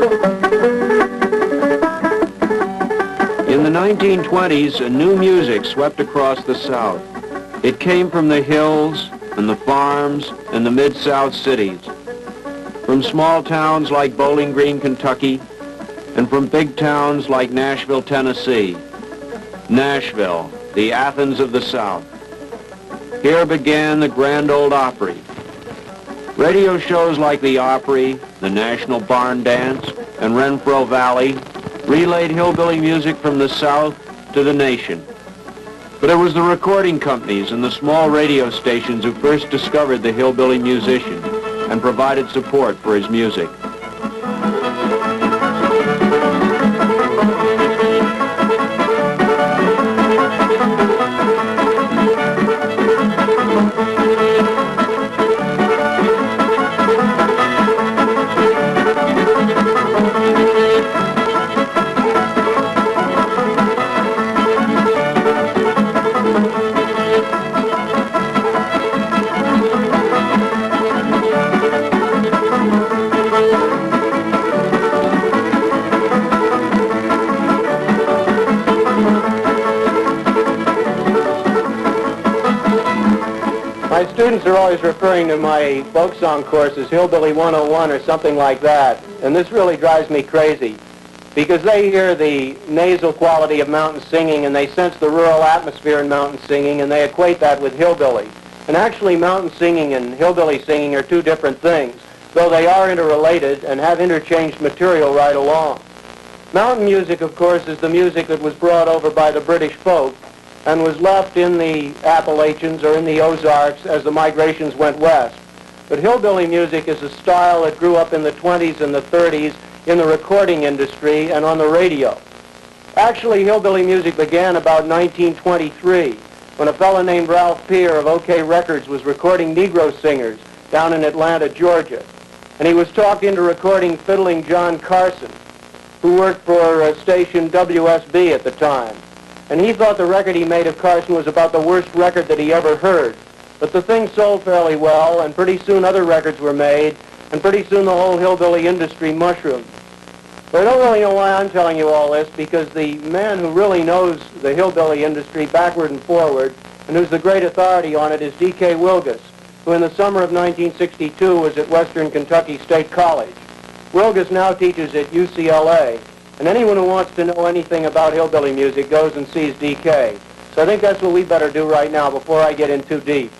In the 1920s, a new music swept across the South. It came from the hills and the farms and the Mid-South cities, from small towns like Bowling Green, Kentucky, and from big towns like Nashville, Tennessee. Nashville, the Athens of the South. Here began the Grand Ole Opry. Radio shows like the Opry, the National Barn Dance, and Renfro Valley relayed hillbilly music from the South to the nation. But it was the recording companies and the small radio stations who first discovered the hillbilly musician and provided support for his music. My students are always referring to my folk song course as Hillbilly 101 or something like that, and this really drives me crazy because they hear the nasal quality of mountain singing and they sense the rural atmosphere in mountain singing and they equate that with hillbilly. And actually mountain singing and hillbilly singing are two different things, though they are interrelated and have interchanged material right along. Mountain music, of course, is the music that was brought over by the British folk and was left in the Appalachians or in the Ozarks as the migrations went west. But hillbilly music is a style that grew up in the 20s and the 30s in the recording industry and on the radio. Actually, hillbilly music began about 1923 when a fellow named Ralph Peer of OK Records was recording Negro singers down in Atlanta, Georgia. And he was talked into recording Fiddling John Carson, who worked for station WSB at the time. And he thought the record he made of Carson was about the worst record that he ever heard. But the thing sold fairly well, and pretty soon other records were made, and pretty soon the whole hillbilly industry mushroomed. But I don't really know why I'm telling you all this, because the man who really knows the hillbilly industry backward and forward, and who's the great authority on it, is D.K. Wilgus, who in the summer of 1962 was at Western Kentucky State College. Wilgus now teaches at UCLA. And anyone who wants to know anything about hillbilly music goes and sees D.K. So I think that's what we better do right now before I get in too deep.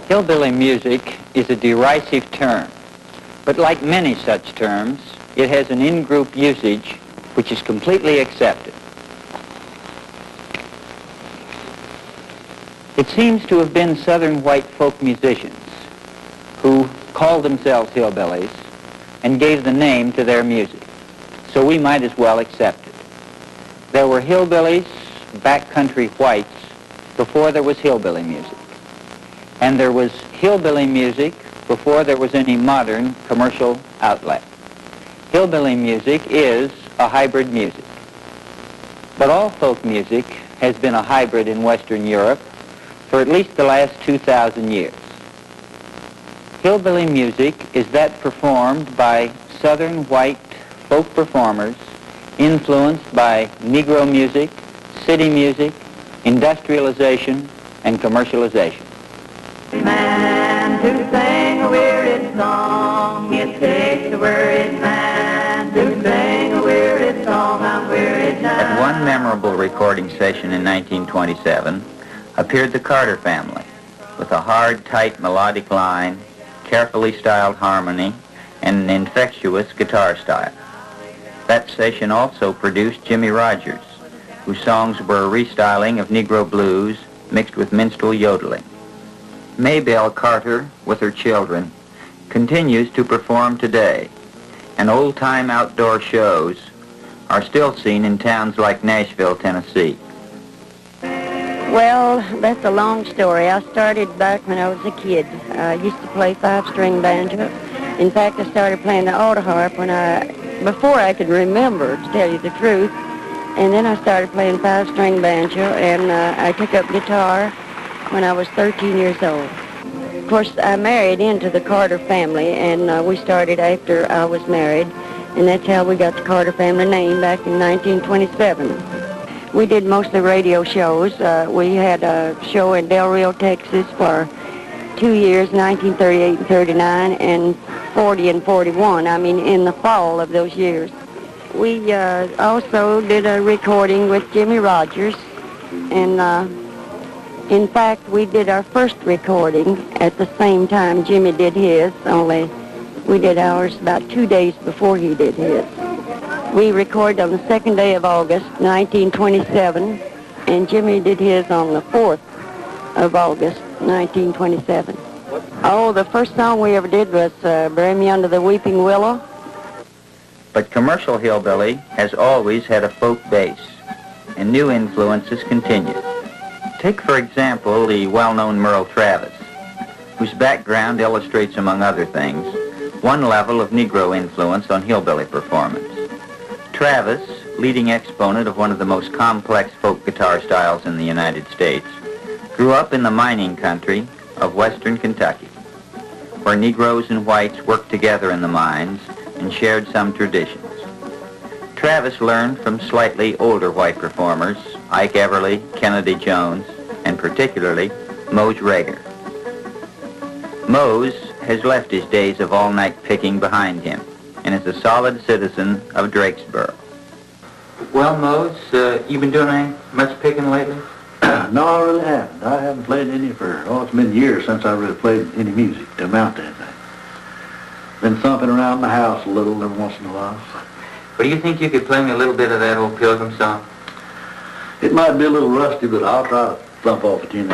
Hillbilly music is a derisive term, but like many such terms, it has an in-group usage which is completely accepted. It seems to have been Southern white folk musicians who called themselves hillbillies and gave the name to their music. So we might as well accept it. There were hillbillies, backcountry whites, before there was hillbilly music. And there was hillbilly music before there was any modern commercial outlet. Hillbilly music is a hybrid music. But all folk music has been a hybrid in Western Europe for at least the last 2,000 years. Hillbilly music is that performed by Southern white folk performers influenced by Negro music, city music, industrialization, and commercialization. Man to sing a weary song, it takes a weary man to sing a weary song on weary time. At one memorable recording session in 1927 appeared the Carter family with a hard, tight melodic line, carefully styled harmony, and an infectious guitar style. That session also produced Jimmy Rogers, whose songs were a restyling of Negro blues mixed with minstrel yodeling. Maybelle Carter, with her children, continues to perform today, and old-time outdoor shows are still seen in towns like Nashville, Tennessee. Well, that's a long story. I started back when I was a kid. I used to play five-string banjo. In fact, I started playing the auto harp before I could remember, to tell you the truth. And then I started playing five-string banjo, and I took up guitar when I was 13 years old. Of course, I married into the Carter family, and we started after I was married. and that's how we got the Carter family name back in 1927. We did mostly radio shows. We had a show in Del Rio, Texas for 2 years, 1938 and 39, and 40 and 41, I mean in the fall of those years. We also did a recording with Jimmy Rogers, and in fact we did our first recording at the same time Jimmy did his, only we did ours about 2 days before he did his. We recorded on the 2nd day of August, 1927, and Jimmy did his on the 4th of August, 1927. Oh, the first song we ever did was Bury Me Under the Weeping Willow. But commercial hillbilly has always had a folk base, and new influences continue. Take, for example, the well-known Merle Travis, whose background illustrates, among other things, one level of Negro influence on hillbilly performance. Travis, leading exponent of one of the most complex folk guitar styles in the United States, grew up in the mining country of western Kentucky, where Negroes and whites worked together in the mines and shared some traditions. Travis learned from slightly older white performers, Ike Everly, Kennedy Jones, and particularly Mose Rager. Mose has left his days of all-night picking behind him and is a solid citizen of Drakesboro. Well, Mose, you been doing any much picking lately? No, I really haven't. I haven't played any it's been years since I really played any music to amount to anything. Been thumping around the house a little every once in a while. Well, do you think you could play me a little bit of that old Pilgrim song? It might be a little rusty, but I'll try to thump off a tune.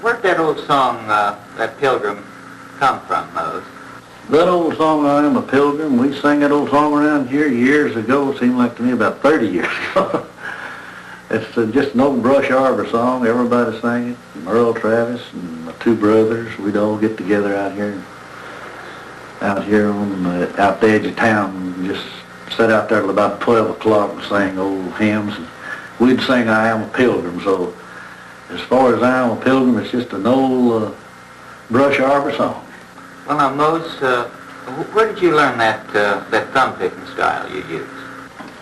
Where'd that old song, that Pilgrim, come from, Mose? That old song, I Am a Pilgrim, we sang that old song around here years ago. It seemed like to me about 30 years ago. It's just an old Brush Arbor song. Everybody sang it. Merle Travis and my two brothers, we'd all get together out here out the edge of town, and just sit out there till about 12 o'clock and sang old hymns. And we'd sing I Am a Pilgrim. So as far as I Am a Pilgrim, it's just an old Brush Arbor song. Well, now, Mose, where did you learn that thumb picking style you use?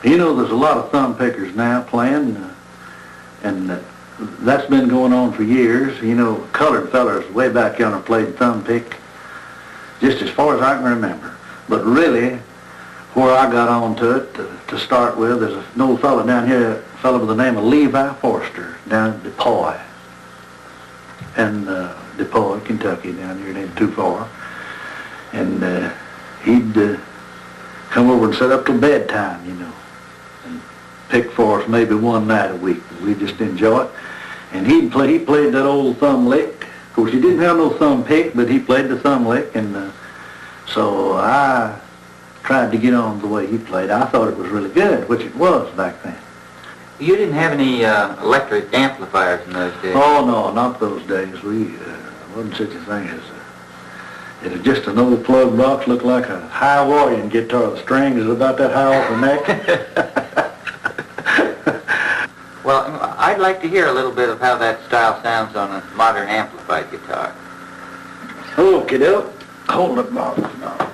You know, there's a lot of thumb pickers now playing, and that's been going on for years. You know, colored fellers way back yonder played thumb pick, just as far as I can remember. But really, where I got on to it to start with, there's an old fellow down here, a fellow by the name of Levi Forster, down at DePoy, and DePoy, Kentucky, down here, it ain't too far. And he'd come over and sit up till bedtime, you know, and pick for us maybe one night a week. We just enjoy it. And he played that old thumb lick. Of course, he didn't have no thumb pick, but he played the thumb lick, and so I tried to get on the way he played. I thought it was really good, which it was back then. You didn't have any electric amplifiers in those days? Oh, no, not those days. We wasn't such a thing as it was just an old plug box, looked like a Hawaiian guitar. The strings is about that high off the neck. Well, I'd like to hear a little bit of how that style sounds on a modern amplified guitar. Okay, doke. Hold it, Bob. No.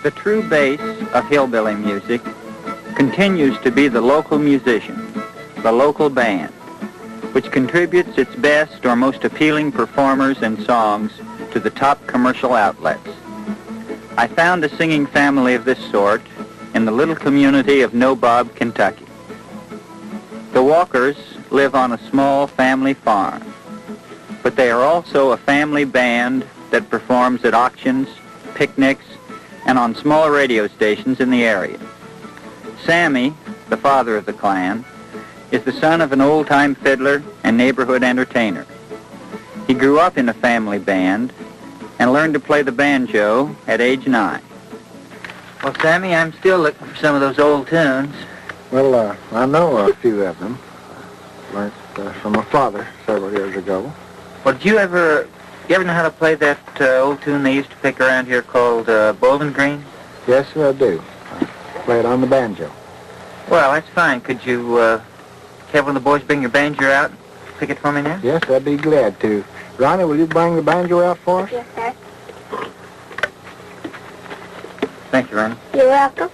The true base of hillbilly music continues to be the local musician, the local band, which contributes its best or most appealing performers and songs to the top commercial outlets. I found a singing family of this sort in the little community of Nobob, Kentucky. The Walkers live on a small family farm, but they are also a family band that performs at auctions, picnics, and on small radio stations in the area. Sammy, the father of the clan, is the son of an old-time fiddler and neighborhood entertainer. He grew up in a family band and learned to play the banjo at age 9. Well, Sammy, I'm still looking for some of those old tunes. Well, I know a few of them. Learned from my father several years ago. Well, did you ever know how to play that old tune they used to pick around here called Bowling Green? Yes, I do. I play it on the banjo. Well, that's fine. Could you have one of the boys bring your banjo out and pick it for me now? Yes, I'd be glad to. Ronnie, will you bring the banjo out for us? Yes, sir. Thank you, Ronnie. You're welcome.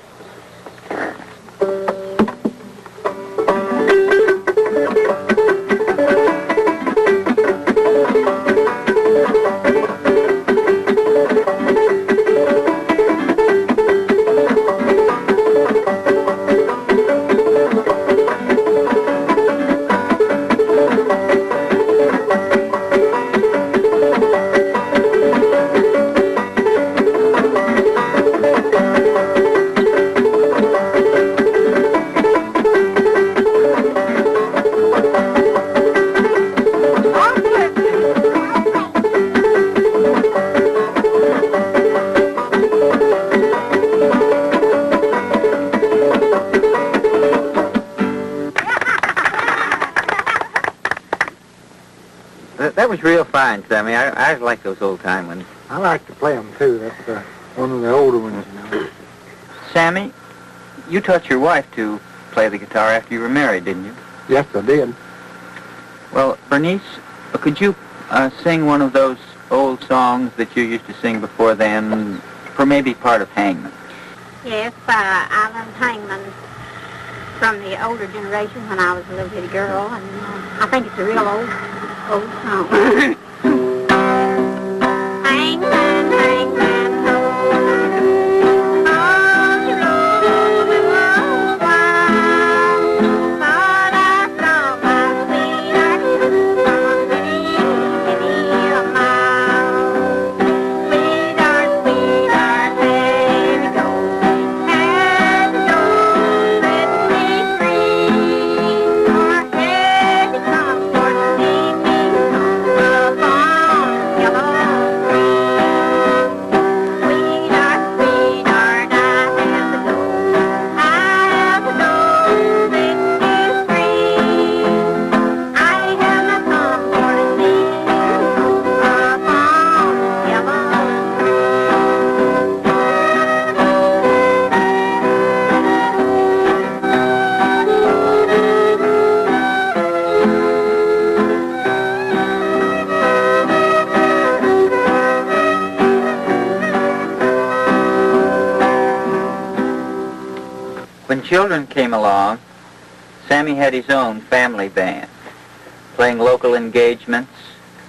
That was real fine, Sammy. I like those old-time ones. I like to play them, too. That's one of the older ones, you know. Sammy, you taught your wife to play the guitar after you were married, didn't you? Yes, I did. Well, Bernice, could you sing one of those old songs that you used to sing before then for maybe part of Hangman? Yes, I learned Hangman from the older generation when I was a little bitty girl, and I think it's a real old song. Hangman, hangman, ho, on the road we walk while, thought I saw my sweetheart from many a mile. Sweetheart, sweetheart, let me go, let me free, or here you come towards me, upon yellow. When children came along, Sammy had his own family band, playing local engagements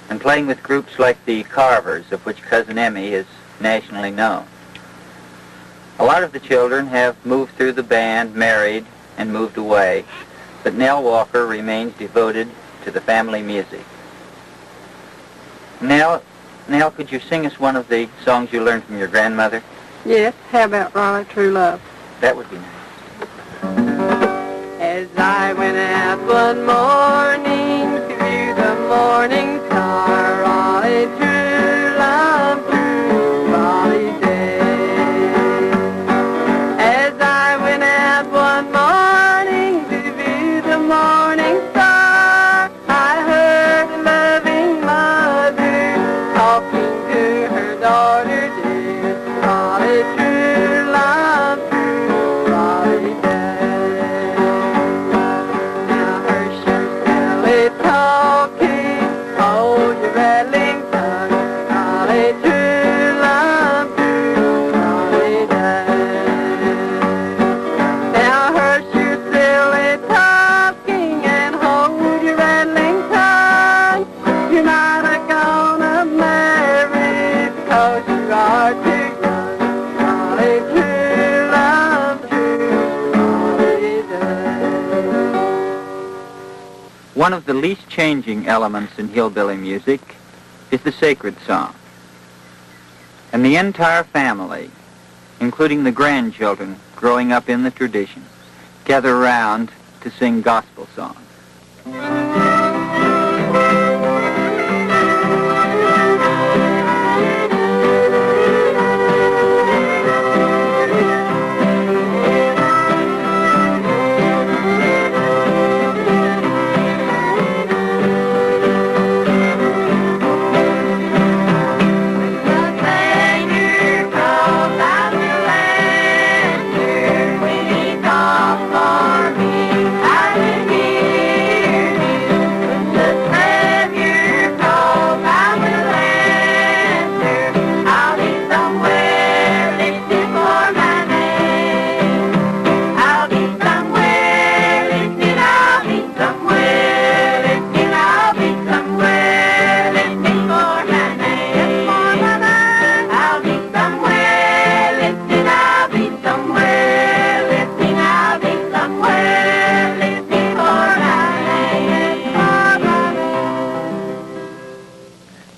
and playing with groups like the Carvers, of which Cousin Emmy is nationally known. A lot of the children have moved through the band, married, and moved away, but Nell Walker remains devoted to the family music. Nell, could you sing us one of the songs you learned from your grandmother? Yes, how about Raleigh True Love? That would be nice. As I went out one morning to view the morning star, Raleigh true love, true Raleigh day. As I went out one morning to view the morning star, I heard a loving mother talking to her daughter dear, Raleigh true love, true Raleigh day. Now her shirt One of the least changing elements in hillbilly music is the sacred song. And the entire family, including the grandchildren growing up in the tradition, gather around to sing gospel songs.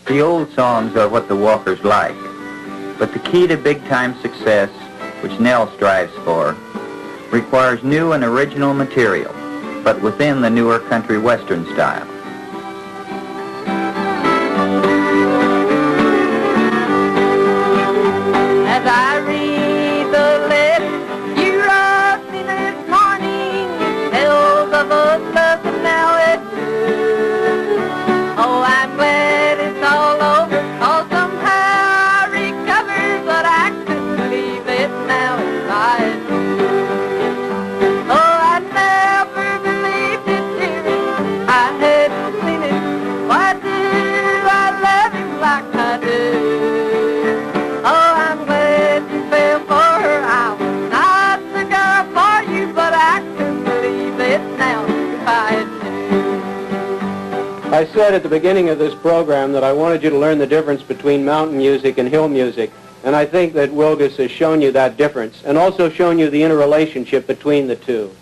The old songs are what the Walkers like, but the key to big-time success, which Nell strives for, requires new and original material, but within the newer country western style. As I read the letter you wrote me this morning, it tells of us love and now it's true. Oh, I'm glad it's all over, oh, somehow I recovered, but I couldn't believe it now if I had known. Oh, I never believed it, dearie, I hadn't seen it. Why do I love him like I do? Oh, I'm glad you fell for her. I was not the girl for you, but I couldn't believe it now if I had known. I said at the beginning of this program that I wanted you to learn the difference between mountain music and hill music, and I think that Wilgus has shown you that difference and also shown you the interrelationship between the two.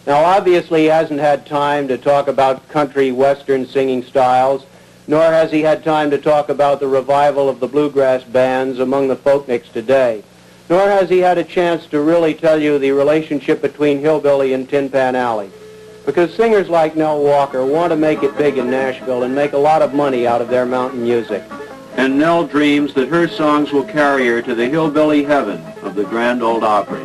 Now, obviously, he hasn't had time to talk about country western singing styles, nor has he had time to talk about the revival of the bluegrass bands among the folkniks today, nor has he had a chance to really tell you the relationship between hillbilly and Tin Pan Alley. Because singers like Nell Walker want to make it big in Nashville and make a lot of money out of their mountain music. And Nell dreams that her songs will carry her to the hillbilly heaven of the Grand Ole Opry.